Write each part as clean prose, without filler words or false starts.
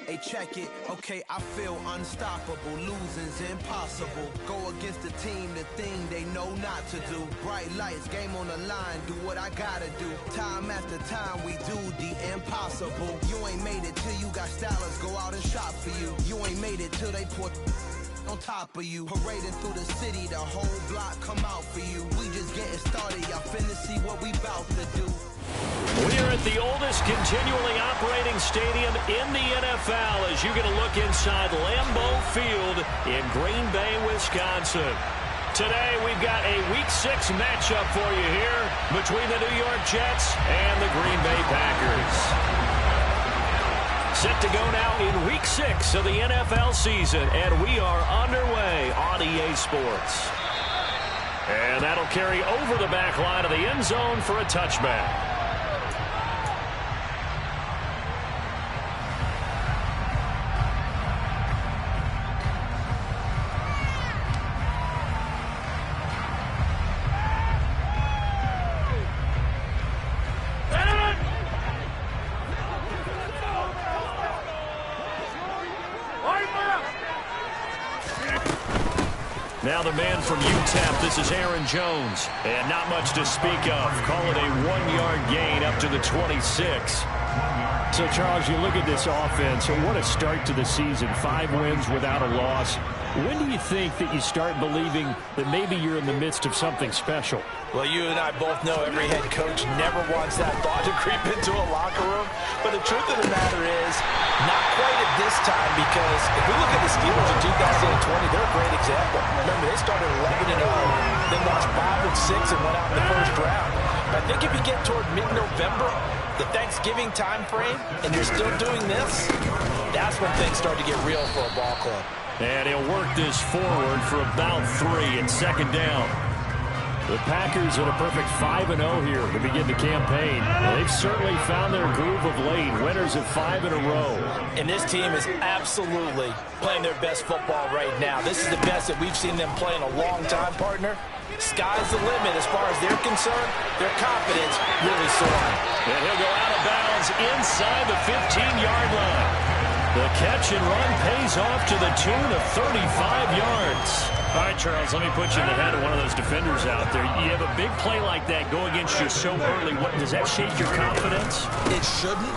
Hey, check it, okay, I feel unstoppable. Losing's impossible. Go against the team, the thing they know not to do. Bright lights, game on the line, do what I gotta do. Time after time, we do the impossible. You ain't made it till you got stylers go out and shop for you. You ain't made it till they put on top of you. Parading through the city, the whole block come out for you. We just getting started, y'all finna see what we bout to do. We are at the oldest continually operating stadium in the NFL as you get a look inside Lambeau Field in Green Bay, Wisconsin. Today we've got a Week 6 matchup for you here between the New York Jets and the Green Bay Packers. Set to go now in Week 6 of the NFL season, and we are underway on EA Sports. And that'll carry over the back line of the end zone for a touchback. Now the man from UTEP, this is Aaron Jones. And not much to speak of. Call it a 1-yard gain up to the 26. So, Charles, you look at this offense, and what a start to the season. 5 wins without a loss. When do you think that you start believing that maybe you're in the midst of something special? Well, you and I both know every head coach never wants that thought to creep into a locker room. But the truth of the matter is, not quite at this time, because if we look at the Steelers in 2020, they're a great example. Remember, they started 11-0, then lost 5-6 and went out in the first round. But I think if you get toward mid-November, the Thanksgiving time frame, and you're still doing this, that's when things start to get real for a ball club. And he'll work this forward for about 3 and second down. The Packers at a perfect 5-0 here to begin the campaign. They've certainly found their groove of late. Winners of 5 in a row. And this team is absolutely playing their best football right now. This is the best that we've seen them play in a long time, partner. Sky's the limit as far as they're concerned. Their confidence really soaring. And he'll go out of bounds inside the 15-yard line. The catch and run pays off to the tune of 35 yards. All right, Charles, let me put you in the head of one of those defenders out there. You have a big play like that go against you so early. What, does that shake your confidence? It shouldn't,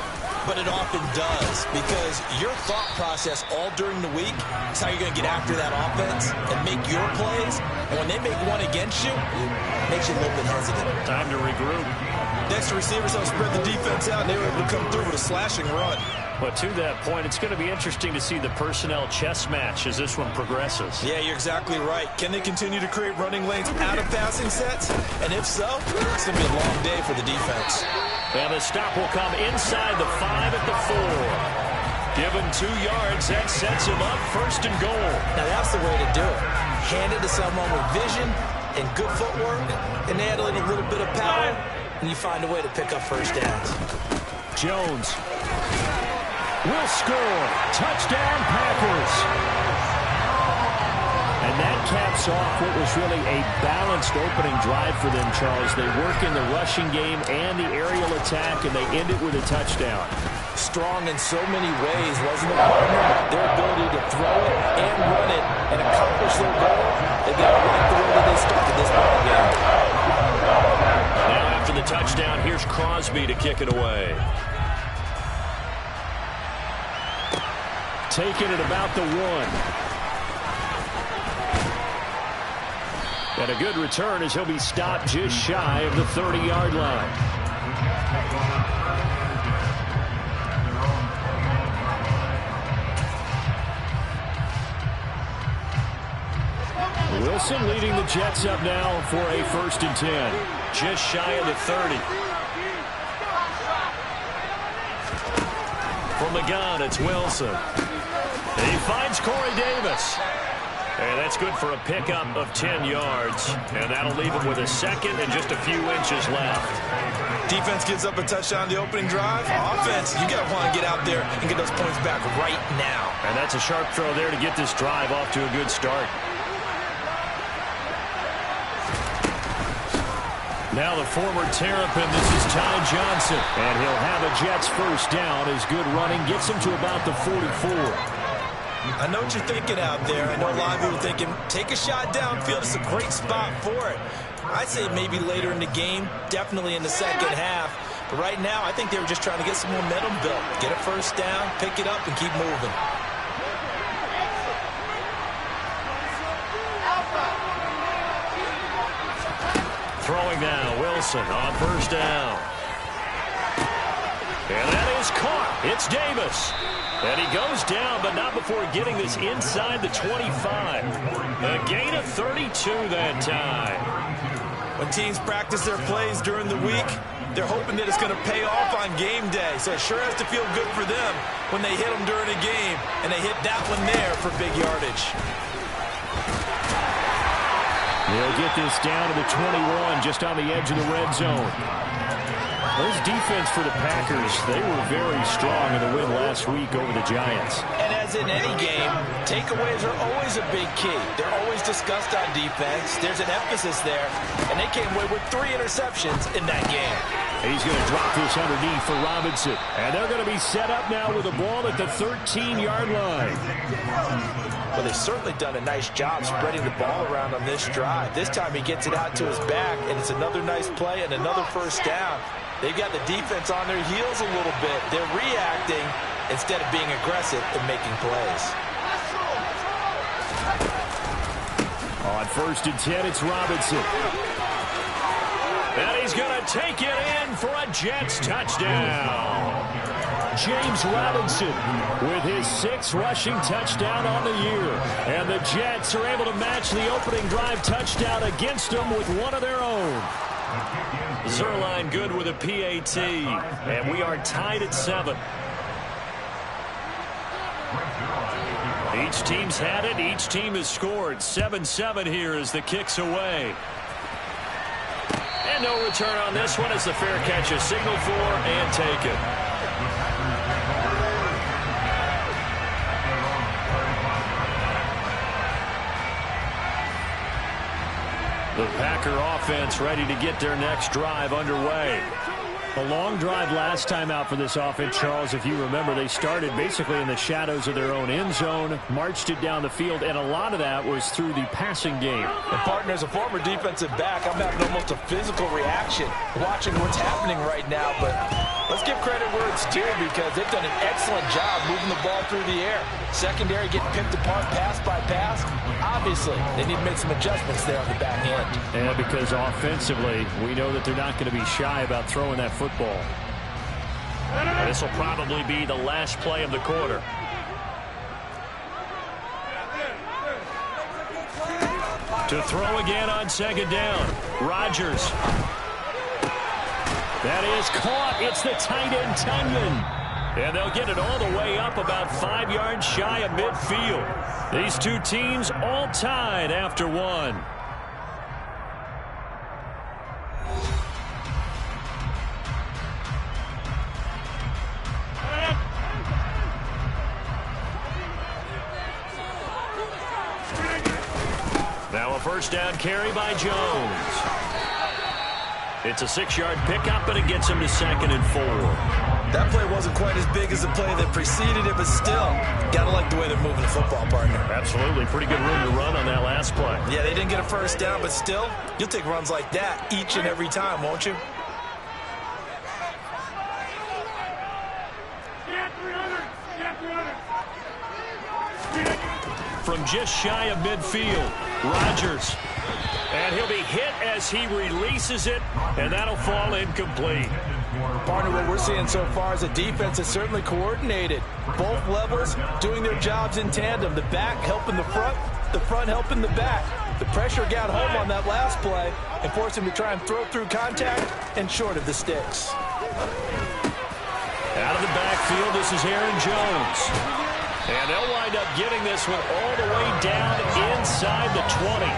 but it often does, because your thought process all during the week is how you're going to get after that offense and make your plays. And when they make one against you, it makes you a little bit hesitant. Time to regroup. Next, receivers help spread the defense out, and they were able to come through with a slashing run. But to that point, it's going to be interesting to see the personnel chess match as this one progresses. Yeah, you're exactly right. Can they continue to create running lanes out of passing sets? And if so, it's going to be a long day for the defense. And the stop will come inside the 5 at the 4. Given 2 yards, that sets him up first and goal. Now that's the way to do it. Hand it to someone with vision and good footwork, and add in a little bit of power, and you find a way to pick up first downs. Jones will score. Touchdown, Packers. And that caps off what was really a balanced opening drive for them, Charles. They work in the rushing game and the aerial attack, and they end it with a touchdown. Strong in so many ways, wasn't it, partner? Their ability to throw it and run it and accomplish their goal. They got to like the way that they started this ball game. Now after the touchdown, here's Crosby to kick it away. Taken at about the 1. And a good return as he'll be stopped just shy of the 30-yard line. Wilson leading the Jets up now for a 1st and 10. Just shy of the 30. From the gun, it's Wilson. He finds Corey Davis. And that's good for a pickup of 10 yards. And that'll leave him with a second and just a few inches left. Defense gives up a touchdown the opening drive. Offense, you got to want to get out there and get those points back right now. And that's a sharp throw there to get this drive off to a good start. Now the former Terrapin, this is Ty Johnson. And he'll have a Jets first down. His good running gets him to about the 44. I know what you're thinking out there. I know a lot of you are thinking, take a shot downfield. It's a great spot for it. I'd say maybe later in the game, definitely in the second half. But right now, I think they were just trying to get some momentum built. Get a first down, pick it up, and keep moving. Throwing now, Wilson on first down. And that is caught. It's Davis. And he goes down, but not before getting this inside the 25. A gain of 32 that time. When teams practice their plays during the week, they're hoping that it's going to pay off on game day. So it sure has to feel good for them when they hit them during a game. And they hit that one there for big yardage. They'll get this down to the 21, just on the edge of the red zone. This defense for the Packers, they were very strong in the win last week over the Giants. And as in any game, takeaways are always a big key. They're always discussed on defense. There's an emphasis there, and they came away with 3 interceptions in that game. He's going to drop this underneath for Robinson. And they're going to be set up now with the ball at the 13-yard line. Well, they've certainly done a nice job spreading the ball around on this drive. This time he gets it out to his back, and it's another nice play and another first down. They've got the defense on their heels a little bit. They're reacting instead of being aggressive and making plays. On 1st and 10, it's Robinson. And he's going to take it in for a Jets touchdown. James Robinson with his 6th rushing touchdown on the year. And the Jets are able to match the opening drive touchdown against them with one of their own. Zerline good with a PAT. And we are tied at 7. Each team's had it. Each team has scored. 7-7 here as the kick's away. And no return on this one as the fair catch is signaled for and taken. The Packer offense ready to get their next drive underway. A long drive last time out for this offense, Charles. If you remember, they started basically in the shadows of their own end zone, marched it down the field, and a lot of that was through the passing game. And partner, as a former defensive back, I'm having almost a physical reaction watching what's happening right now. But let's give credit where it's due because they've done an excellent job moving the ball through the air. Secondary getting picked apart pass by pass. Obviously, they need to make some adjustments there on the back end. Yeah, because offensively, we know that they're not going to be shy about throwing that football. This will probably be the last play of the quarter. To throw again on 2nd down. Rodgers. That is caught. It's the tight end, Tunyon. And they'll get it all the way up about 5 yards shy of midfield. These two teams all tied after 1. Now a first down carry by Jones. It's a 6-yard pickup, and it gets him to 2nd and 4. That play wasn't quite as big as the play that preceded it, but still, got to like the way they're moving the football, partner. Absolutely. Pretty good room to run on that last play. Yeah, they didn't get a first down, but still, you'll take runs like that each and every time, won't you? From just shy of midfield, Rodgers. And he'll be hit as he releases it, and that'll fall incomplete. Partner, what we're seeing so far is a defense that's certainly coordinated. Both levels doing their jobs in tandem. The back helping the front helping the back. The pressure got home on that last play and forced him to try and throw through contact and short of the sticks. Out of the backfield, this is Aaron Jones. And they'll wind up getting this one all the way down inside the 20.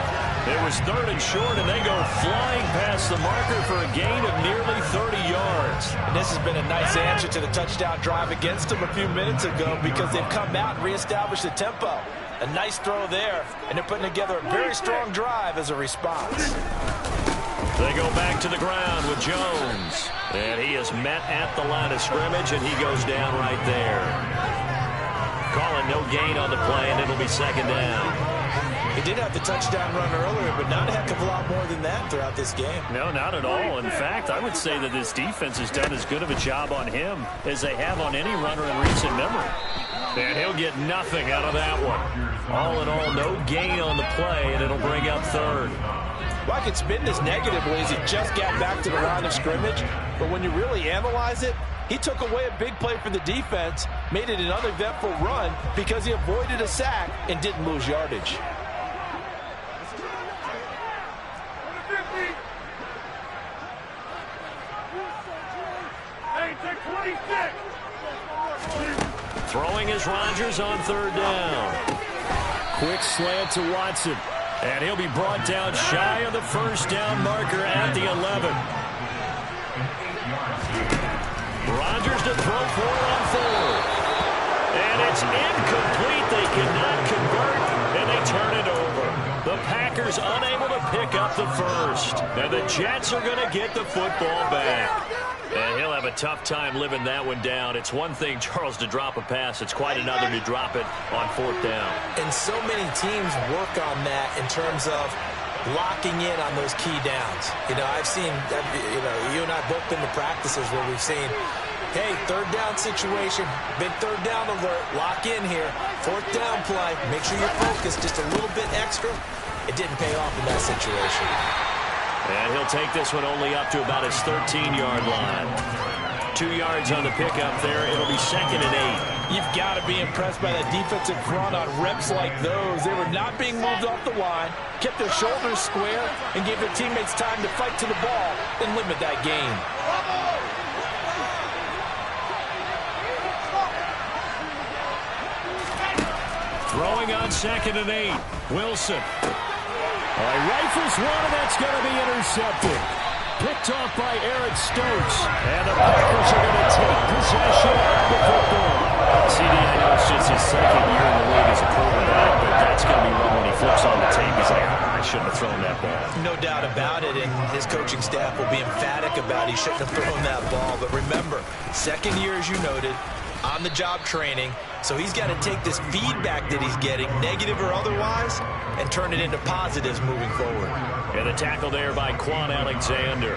It was 3rd and short, and they go flying past the marker for a gain of nearly 30 yards. And this has been a nice answer to the touchdown drive against them a few minutes ago because they've come out and reestablished the tempo. A nice throw there, and they're putting together a very strong drive as a response. They go back to the ground with Jones. And he is met at the line of scrimmage, and he goes down right there. Calling no gain on the play, and it'll be second down. He did have the touchdown run earlier, but not a heck of a lot more than that throughout this game. No, not at all. In fact, I would say that this defense has done as good of a job on him as they have on any runner in recent memory. And he'll get nothing out of that one. All in all, no gain on the play, and it'll bring up third. Well, I could spin this negatively as he just got back to the line of scrimmage, but when you really analyze it, he took away a big play for the defense, made it an uneventful run because he avoided a sack and didn't lose yardage. Throwing is Rodgers on third down. Quick slant to Watson. And he'll be brought down shy of the first down marker at the 11. Rodgers to throw for it on third. And it's incomplete. They cannot convert, and they turn it over. The Packers unable to pick up the first. And the Jets are going to get the football back. And he'll have a tough time living that one down. It's one thing, Charles, to drop a pass. It's quite another to drop it on fourth down. And so many teams work on that in terms of locking in on those key downs. You know, I've seen, you and I both been to practices where we've seen, hey, third down situation, big third down alert, lock in here, fourth down play, make sure you're focused just a little bit extra. It didn't pay off in that situation. And he'll take this one only up to about his 13-yard line. 2 yards on the pickup there. It'll be second and 8. You've got to be impressed by that defensive front on reps like those. They were not being moved off the line, kept their shoulders square, and gave their teammates time to fight to the ball and limit that gain. Throwing on second and 8. Wilson. Rifles one, and that's going to be intercepted. Picked off by Eric Stokes. And the Packers are going to take possession of the football. CD, I know it's just his second year in the league as a quarterback, but that's going to be one when he flips on the tape. He's like, I shouldn't have thrown that ball. No doubt about it, and his coaching staff will be emphatic about he shouldn't have thrown that ball. But remember, second year, as you noted, on-the-job training, so he's got to take this feedback that he's getting, negative or otherwise, and turn it into positives moving forward. And the tackle there by Quan Alexander.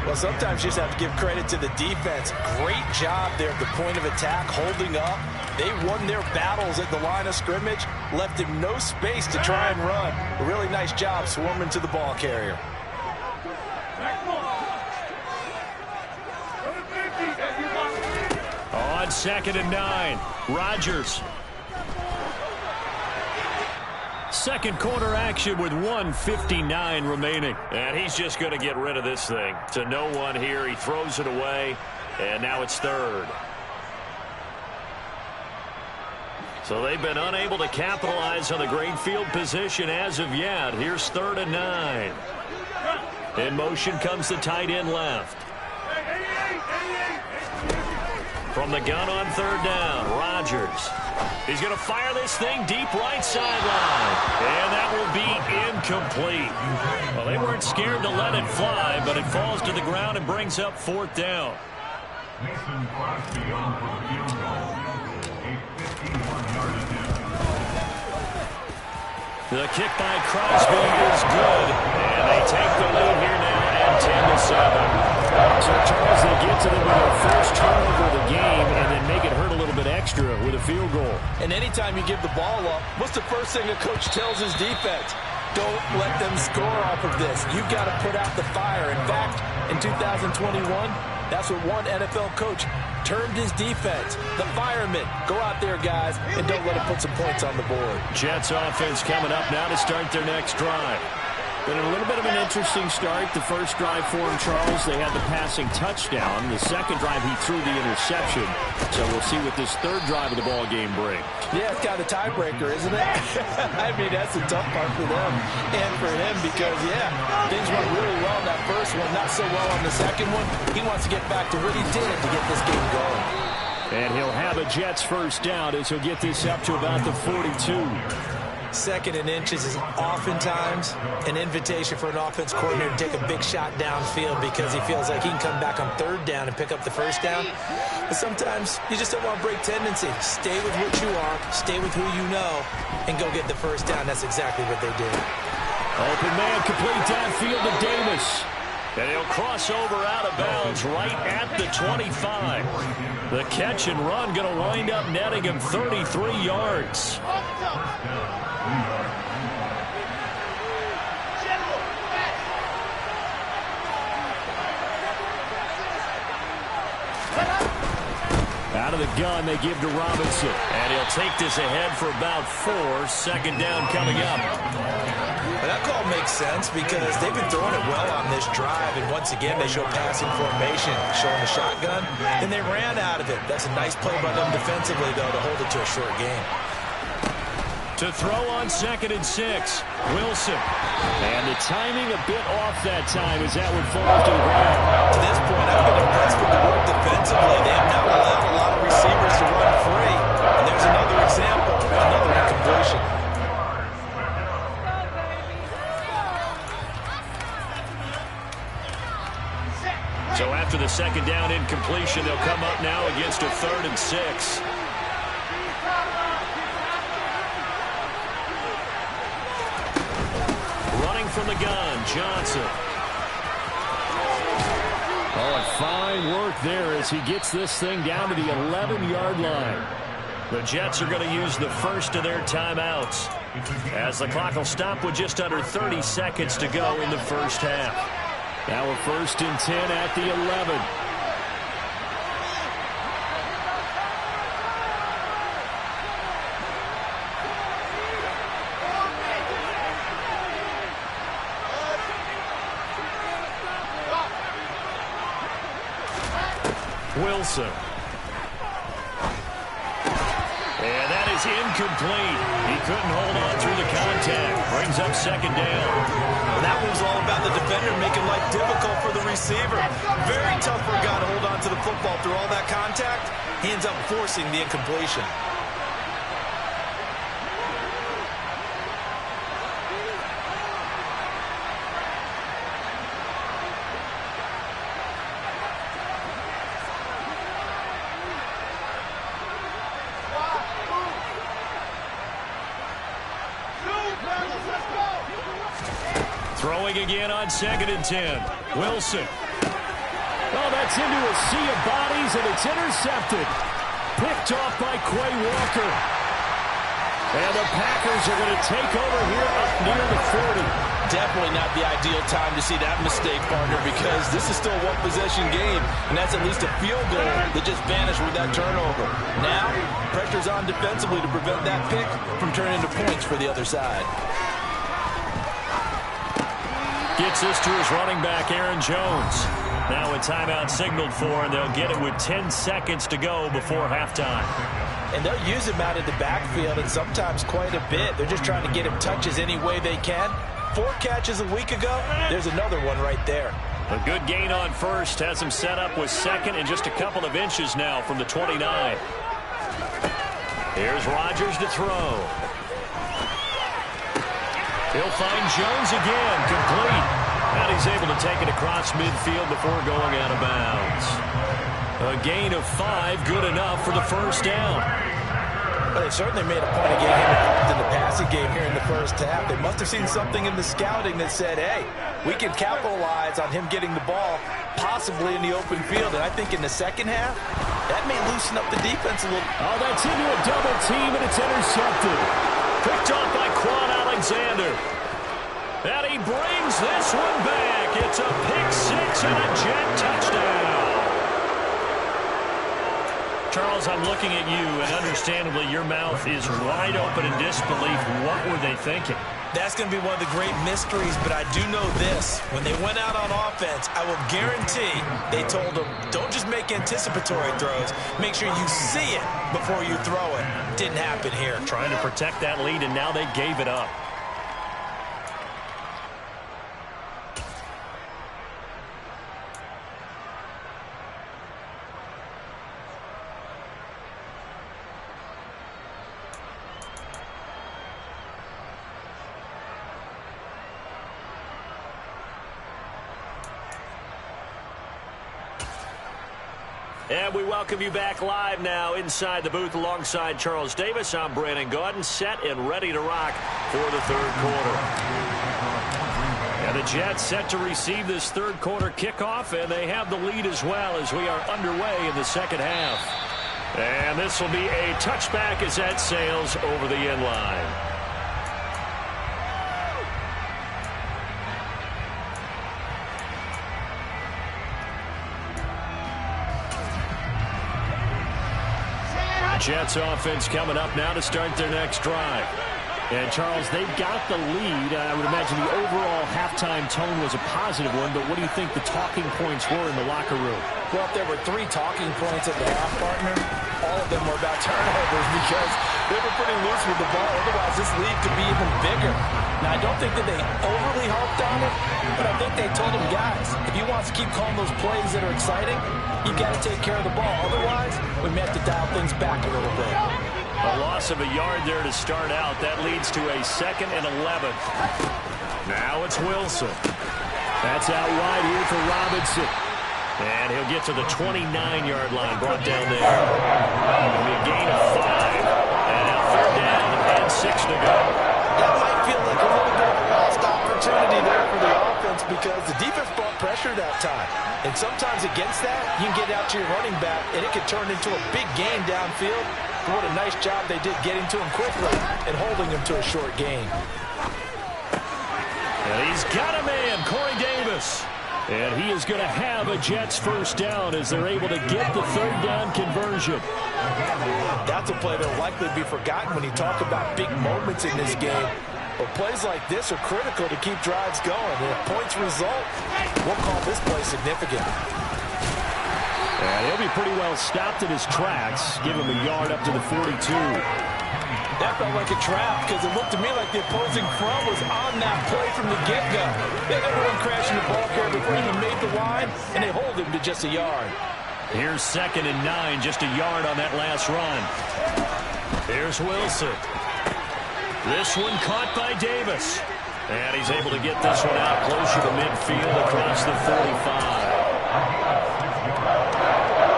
Well, sometimes you just have to give credit to the defense. Great job there at the point of attack, holding up. They won their battles at the line of scrimmage, left him no space to try and run. A really nice job swarming to the ball carrier. On second and 9, Rodgers. Second quarter action with 1:59 remaining. And he's just going to get rid of this thing. To no one here. He throws it away. And now it's third. So they've been unable to capitalize on the great field position as of yet. Here's third and 9. In motion comes the tight end left. From the gun on third down, Rodgers. He's going to fire this thing deep right sideline. And that will be incomplete. Well, they weren't scared to let it fly, but it falls to the ground and brings up fourth down. The kick by Crosby is good. And they take the lead here now at 10-7. So, Charles, they get to them with their first turnover of the game and then make it hurt a little bit extra with a field goal. And anytime you give the ball up, what's the first thing a coach tells his defense? Don't let them score off of this. You've got to put out the fire. In fact, in 2021, that's what one NFL coach termed his defense. The firemen. Go out there, guys, and don't let them put some points on the board. Jets offense coming up now to start their next drive. But a little bit of an interesting start. The first drive for him, Charles, they had the passing touchdown. The second drive, he threw the interception. So we'll see what this third drive of the ball game brings. Yeah, it's kind of a tiebreaker, isn't it? I mean, that's the tough part for them and for him because, yeah, things went really well in that first one, not so well on the second one. He wants to get back to what he did to get this game going. And he'll have a Jets first down as he'll get this up to about the 42. Second and inches is oftentimes an invitation for an offense coordinator to take a big shot downfield because he feels like he can come back on third down and pick up the first down. But sometimes you just don't want to break tendency. Stay with what you are, stay with who you know, and go get the first down. That's exactly what they did. Open man, complete downfield to Davis. And he'll cross over out of bounds right at the 25. The catch and run going to wind up netting him 33 yards. Out of the gun, they give to Robinson. And he'll take this ahead for about 4. Second down coming up. That call makes sense because they've been throwing it well on this drive, and once again, they show passing formation, showing the shotgun, and they ran out of it. That's a nice play by them defensively, though, to hold it to a short game. To throw on 2nd and 6, Wilson. And the timing a bit off that time as that would fall to the ground. To this point, I've been impressed with the work defensively. They have not allowed a lot of receivers to run free, and there's another example, another incompletion. So after the second down incompletion, they'll come up now against a 3rd and 6. Running from the gun, Johnson. Oh, and fine work there as he gets this thing down to the 11-yard line. The Jets are going to use the first of their timeouts as the clock will stop with just under 30 seconds to go in the first half. Now a 1st and 10 at the 11. Wilson. And that is incomplete. He couldn't hold on through the contact. Brings up second down. Well, that was all about the defender making life difficult for the receiver. Very tough for a guy to hold on to the football through all that contact. He ends up forcing the incompletion. Throwing again on 2nd and 10. Wilson. Oh, that's into a sea of bodies, and it's intercepted. Picked off by Quay Walker. And the Packers are going to take over here up near the 40. Definitely not the ideal time to see that mistake, partner, because this is still a one-possession game, and that's at least a field goal that just vanished with that turnover. Now, pressure's on defensively to prevent that pick from turning into points for the other side. Gets this to his running back, Aaron Jones. Now a timeout signaled for, and they'll get it with 10 seconds to go before halftime. And they'll use him out of the backfield, and sometimes quite a bit. They're just trying to get him touches any way they can. 4 catches a week ago. There's another one right there. A good gain on first has him set up with 2nd and just a couple of inches now from the 29. Here's Rodgers to throw. He'll find Jones again, complete. And he's able to take it across midfield before going out of bounds. A gain of 5, good enough for the first down. Well, they certainly made a point of getting him involved in the passing game here in the first half. They must have seen something in the scouting that said, hey, we can capitalize on him getting the ball, possibly in the open field. And I think in the second half, that may loosen up the defense a little. Oh, that's into a double team, and it's intercepted. Picked off by Quan Alexander. And he brings this one back. It's a pick-6 and a Jet touchdown. Charles, I'm looking at you, and understandably, your mouth is wide open in disbelief. What were they thinking? That's going to be one of the great mysteries, but I do know this. When they went out on offense, I will guarantee they told them, don't just make anticipatory throws. Make sure you see it before you throw it. Didn't happen here. Trying to protect that lead, and now they gave it up. And we welcome you back live now inside the booth alongside Charles Davis. I'm Brandon Gaudin, set and ready to rock for the third quarter. And the Jets set to receive this third quarter kickoff, and they have the lead as well as we are underway in the second half. And this will be a touchback as that sails over the end line. Jets offense coming up now to start their next drive. And, Charles, they've got the lead. I would imagine the overall halftime tone was a positive one, but what do you think the talking points were in the locker room? Well, if there were 3 talking points at the half, partner, all of them were about turnovers because they were pretty loose with the ball. Otherwise, this lead could be even bigger. Now, I don't think that they overly harped on it, but I think they told him, guys, if he wants to keep calling those plays that are exciting, you've got to take care of the ball. Otherwise, we may have to dial things back a little bit. A loss of a yard there to start out. That leads to a 2nd and 11. Now it's Wilson. That's out wide here for Robinson. And he'll get to the 29-yard line, brought down there. It'll be a gain of 5. And now 3rd down and 6 to go. That might feel like a little bit of a lost opportunity there for the offense because the defense brought pressure that time. And sometimes against that, you can get out to your running back, and it can turn into a big gain downfield. What a nice job they did getting to him quickly and holding him to a short gain. And he's got a man, Corey Davis. And he is going to have a Jets first down as they're able to get the 3rd down conversion. That's a play that will likely be forgotten when you talk about big moments in this game. But plays like this are critical to keep drives going. And if points result, we'll call this play significant. And he'll be pretty well stopped in his tracks. Give him a yard up to the 42. That felt like a trap because it looked to me like the opposing front was on that play from the get-go. They got everyone crashing the ball carrier before he even made the line, and they hold him to just a yard. Here's 2nd and 9, just a yard on that last run. Here's Wilson. This one caught by Davis. And he's able to get this one out closer to midfield across the 45.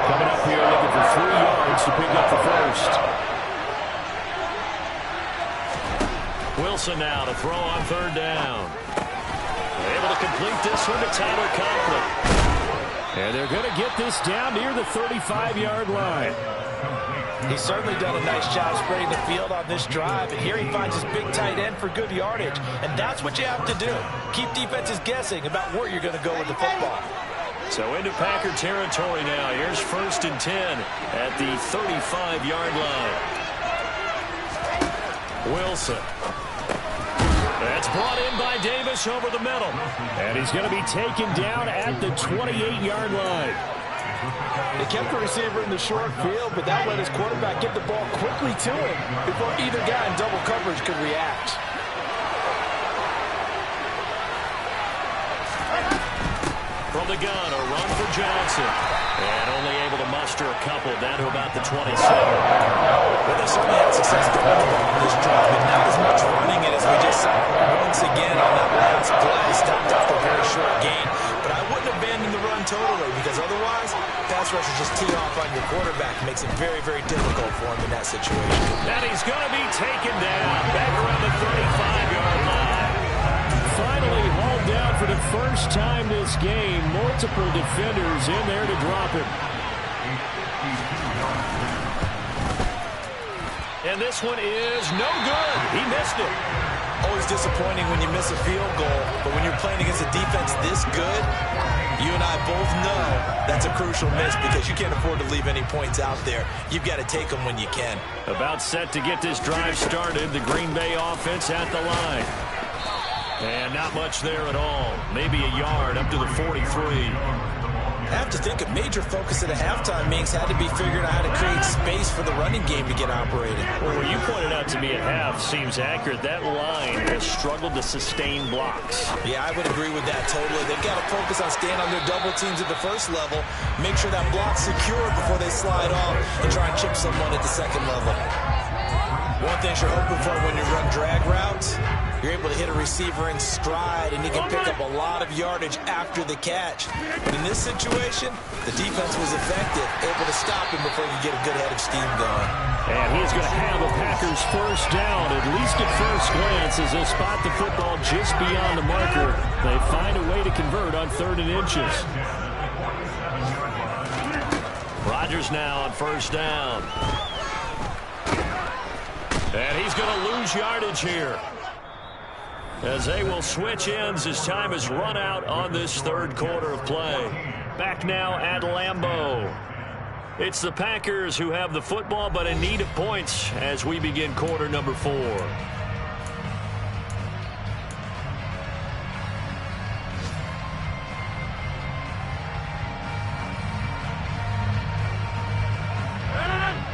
Coming up here looking for 3 yards to pick up the first. Wilson now to throw on 3rd down. Able to complete this one to Tyler Conklin. And they're going to get this down near the 35-yard line. He's certainly done a nice job spreading the field on this drive, and here he finds his big tight end for good yardage. And that's what you have to do. Keep defenses guessing about where you're going to go with the football. So into Packer territory now. Here's 1st and 10 at the 35-yard line. Wilson. That's brought in by Davis over the middle. And he's going to be taken down at the 28-yard line. They kept the receiver in the short field, but that let his quarterback get the ball quickly to him before either guy in double coverage could react. From the gun, a run for Johnson. And only able to muster a couple down to about the 27. Well, they certainly had success going on this drive, and not as much running it as we just saw once again on that last play. Stopped after a very short gain. But I wouldn't abandon the run totally because otherwise, pass rushers just tee off on your quarterback. It makes it very, very difficult for him in that situation. And he's going to be taken down back around the 35-yard line. Finally hauled down for the first time this game. Multiple defenders in there to drop him. And this one is no good. He missed it. Always disappointing when you miss a field goal, but when you're playing against a defense this good, you and I both know that's a crucial miss because you can't afford to leave any points out there. You've got to take them when you can. About set to get this drive started, the Green Bay offense at the line. And not much there at all. Maybe a yard up to the 43. I have to think a major focus at a halftime means had to be figuring out how to create space for the running game to get operating. Well, what you pointed out to me at half seems accurate. That line has struggled to sustain blocks. Yeah, I would agree with that totally. They've got to focus on staying on their double teams at the first level, make sure that block's secure before they slide off and try and chip someone at the second level. One thing you're hoping for when you run drag routes, you're able to hit a receiver in stride, and he can pick up a lot of yardage after the catch. But in this situation, the defense was effective, able to stop him before you get a good head of steam going. And he's going to have a Packers first down, at least at first glance, as they'll spot the football just beyond the marker. They find a way to convert on 3rd and inches. Rodgers now on first down. And he's going to lose yardage here, as they will switch ends as time has run out on this 3rd quarter of play. Back now at Lambeau. It's the Packers who have the football, but in need of points as we begin quarter number 4.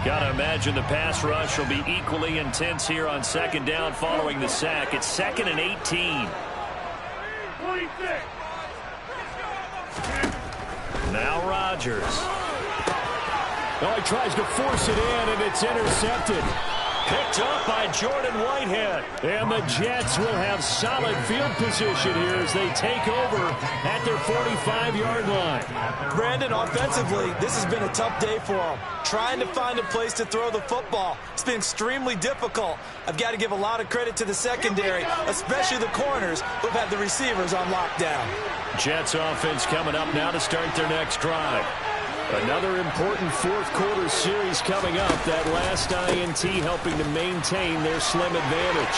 Got to imagine the pass rush will be equally intense here on 2nd down following the sack. It's 2nd and 18. Now Rodgers. Oh, he tries to force it in, and it's intercepted. Picked up by Jordan Whitehead. And the Jets will have solid field position here as they take over at their 45-yard line. Brandon, offensively, this has been a tough day for them. Trying to find a place to throw the football. It's been extremely difficult. I've got to give a lot of credit to the secondary, especially the corners who've had the receivers on lockdown. Jets offense coming up now to start their next drive. Another important 4th quarter series coming up. That last INT helping to maintain their slim advantage.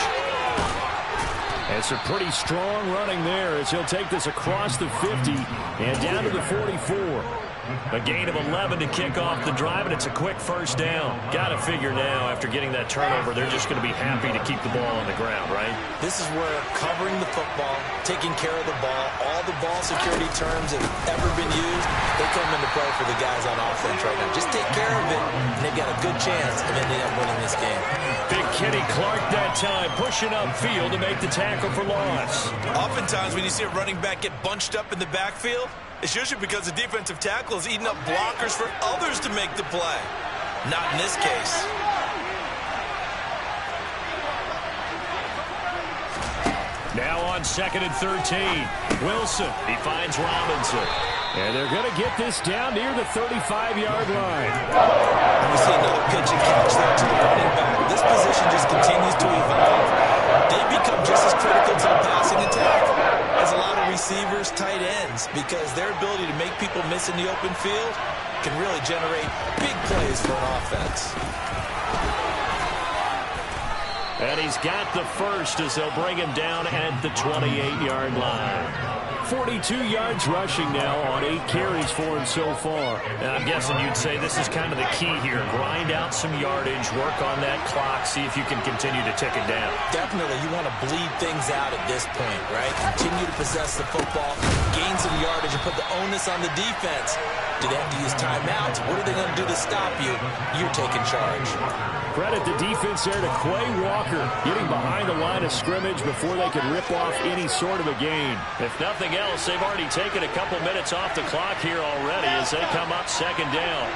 It's a pretty strong running there as he'll take this across the 50 and down to the 44. A gain of 11 to kick off the drive, and it's a quick first down. Got to figure now, after getting that turnover, they're just going to be happy to keep the ball on the ground, right? This is where covering the football, taking care of the ball, all the ball security terms that have ever been used, they come into play for the guys on offense right now. Just take care of it, and they've got a good chance of ending up winning this game. Big Kenny Clark that time, pushing upfield to make the tackle for loss. Oftentimes when you see a running back get bunched up in the backfield, it's usually because the defensive tackle is eating up blockers for others to make the play. Not in this case. Now on 2nd and 13. Wilson, he finds Robinson. And they're going to get this down near the 35-yard line. And we see another pitch and catch there to the running back. This position just continues to evolve. They become just as critical to the passing attack as a lot of receivers, tight ends, because their ability to make people miss in the open field can really generate big plays for an offense. And he's got the first as they'll bring him down at the 28-yard line. 42 yards rushing now on 8 carries for him so far. And I'm guessing you'd say this is kind of the key here. Grind out some yardage, work on that clock, see if you can continue to tick it down. Definitely, you want to bleed things out at this point, right? Continue to possess the football, gain some yardage, and put the onus on the defense. Do they have to use timeouts? What are they going to do to stop you? You're taking charge. Credit the defense there to Quay Walker, getting behind the line of scrimmage before they could rip off any sort of a gain. If nothing else, they've already taken a couple minutes off the clock here already as they come up 2nd down.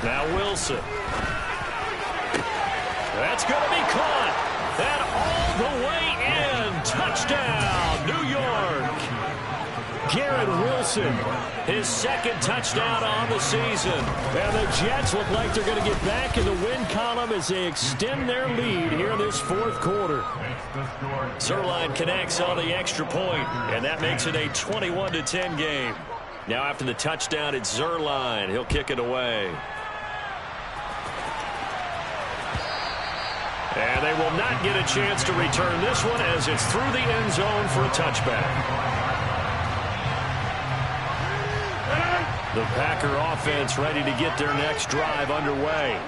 Now Wilson. That's going to be caught. And all the way in. Touchdown, New York. Garrett Wilson, his 2nd touchdown on the season. And the Jets look like they're going to get back in the win column as they extend their lead here in this 4th quarter. Zuerlein connects on the extra point, and that makes it a 21-10 game. Now after the touchdown, it's Zuerlein. He'll kick it away. And they will not get a chance to return this one as it's through the end zone for a touchback. The Packer offense ready to get their next drive underway.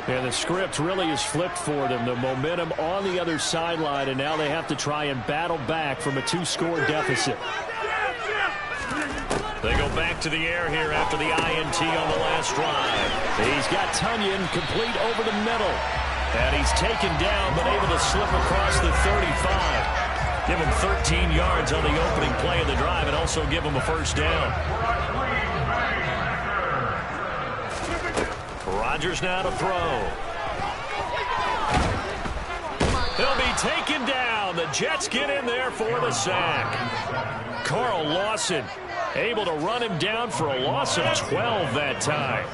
And the script really is flipped for them. The momentum on the other sideline, and now they have to try and battle back from a 2-score deficit. They go back to the air here after the INT on the last drive. He's got Tunyon complete over the middle. And he's taken down, but able to slip across the 35. Give him 13 yards on the opening play of the drive and also give him a first down. Rodgers now to throw. He'll be taken down. The Jets get in there for the sack. Carl Lawson able to run him down for a loss of 12 that time.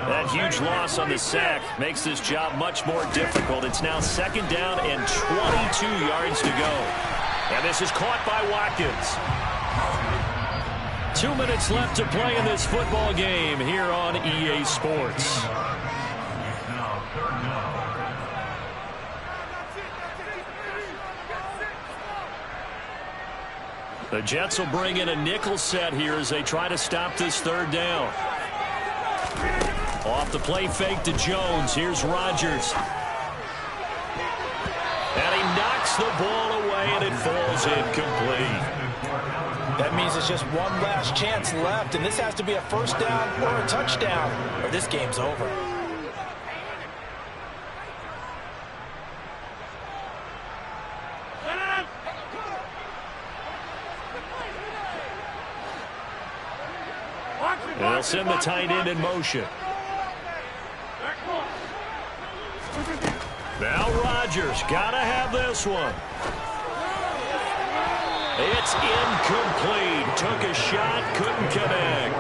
That huge loss on the sack makes this job much more difficult. It's now 2nd down and 22 yards to go. And this is caught by Watkins. 2 minutes left to play in this football game here on EA Sports. The Jets will bring in a nickel set here as they try to stop this 3rd down. Off the play fake to Jones. Here's Rodgers. And he knocks the ball away, and it falls incomplete. That means it's just one last chance left, and this has to be a 1st down or a touchdown, or this game's over. They'll send the tight end in motion. Now Rodgers, gotta have this one. It's incomplete. Took a shot, couldn't connect.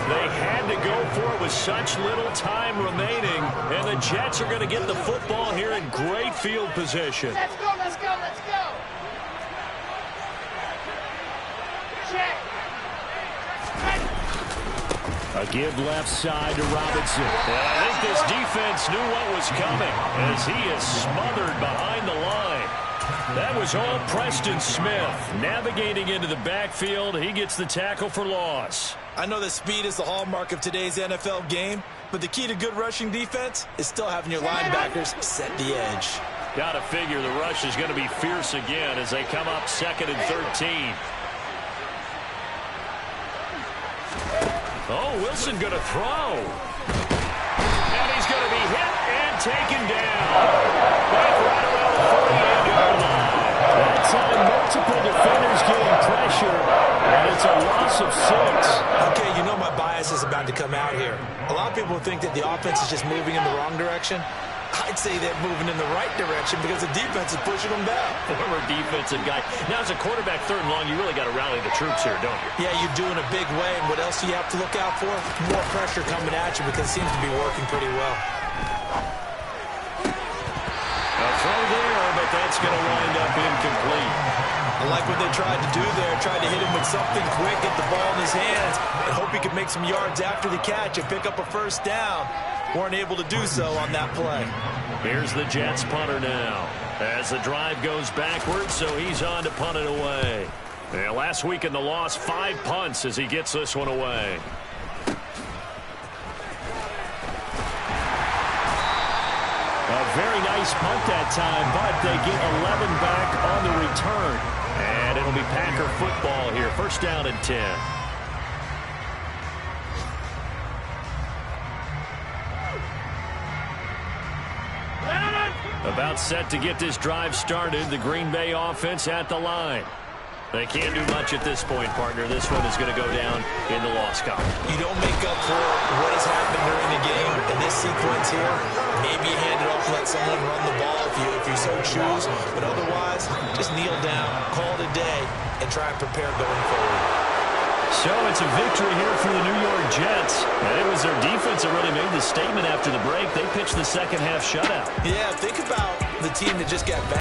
They had to go for it with such little time remaining, and the Jets are going to get the football here in great field position. Let's go, let's go, let's go. Check. A give left side to Robinson. And I think this defense knew what was coming as he is smothered behind the line. That was all Preston Smith. Navigating into the backfield, he gets the tackle for loss. I know that speed is the hallmark of today's NFL game, but the key to good rushing defense is still having your linebackers set the edge. Got to figure the rush is going to be fierce again as they come up 2nd and 13. Oh, Wilson going to throw. And he's going to be hit and taken down. Right around the 48-yard line. That time, multiple defenders getting pressure, and it's a loss of 6. Okay, you know my bias is about to come out here. A lot of people think that the offense is just moving in the wrong direction. I'd say they're moving in the right direction because the defense is pushing them down. Former defensive guy. Now, as a quarterback 3rd and long, you really got to rally the troops here, don't you? Yeah, you do in a big way. And what else do you have to look out for? More pressure coming at you because it seems to be working pretty well. A throw there, but that's going to wind up incomplete. I like what they tried to do there. Tried to hit him with something quick, get the ball in his hands, and hope he could make some yards after the catch and pick up a 1st down. Weren't able to do so on that play. Here's the Jets punter now. As the drive goes backwards, so he's on to punt it away. And last week in the loss, 5 punts as he gets this one away. A very nice punt that time, but they get 11 back on the return. And it'll be Packer football here. 1st down and 10. About set to get this drive started. The Green Bay offense at the line. They can't do much at this point, partner. This one is going to go down in the loss column. You don't make up for what has happened during the game in this sequence here. Maybe you hand it off, let someone run the ball if you so choose. But otherwise, just kneel down, call it a day, and try and prepare going forward. So it's a victory here for the New York Jets. And it was their defense that really made the statement after the break. They pitched the 2nd half shutout. Yeah, think about the team that just got back.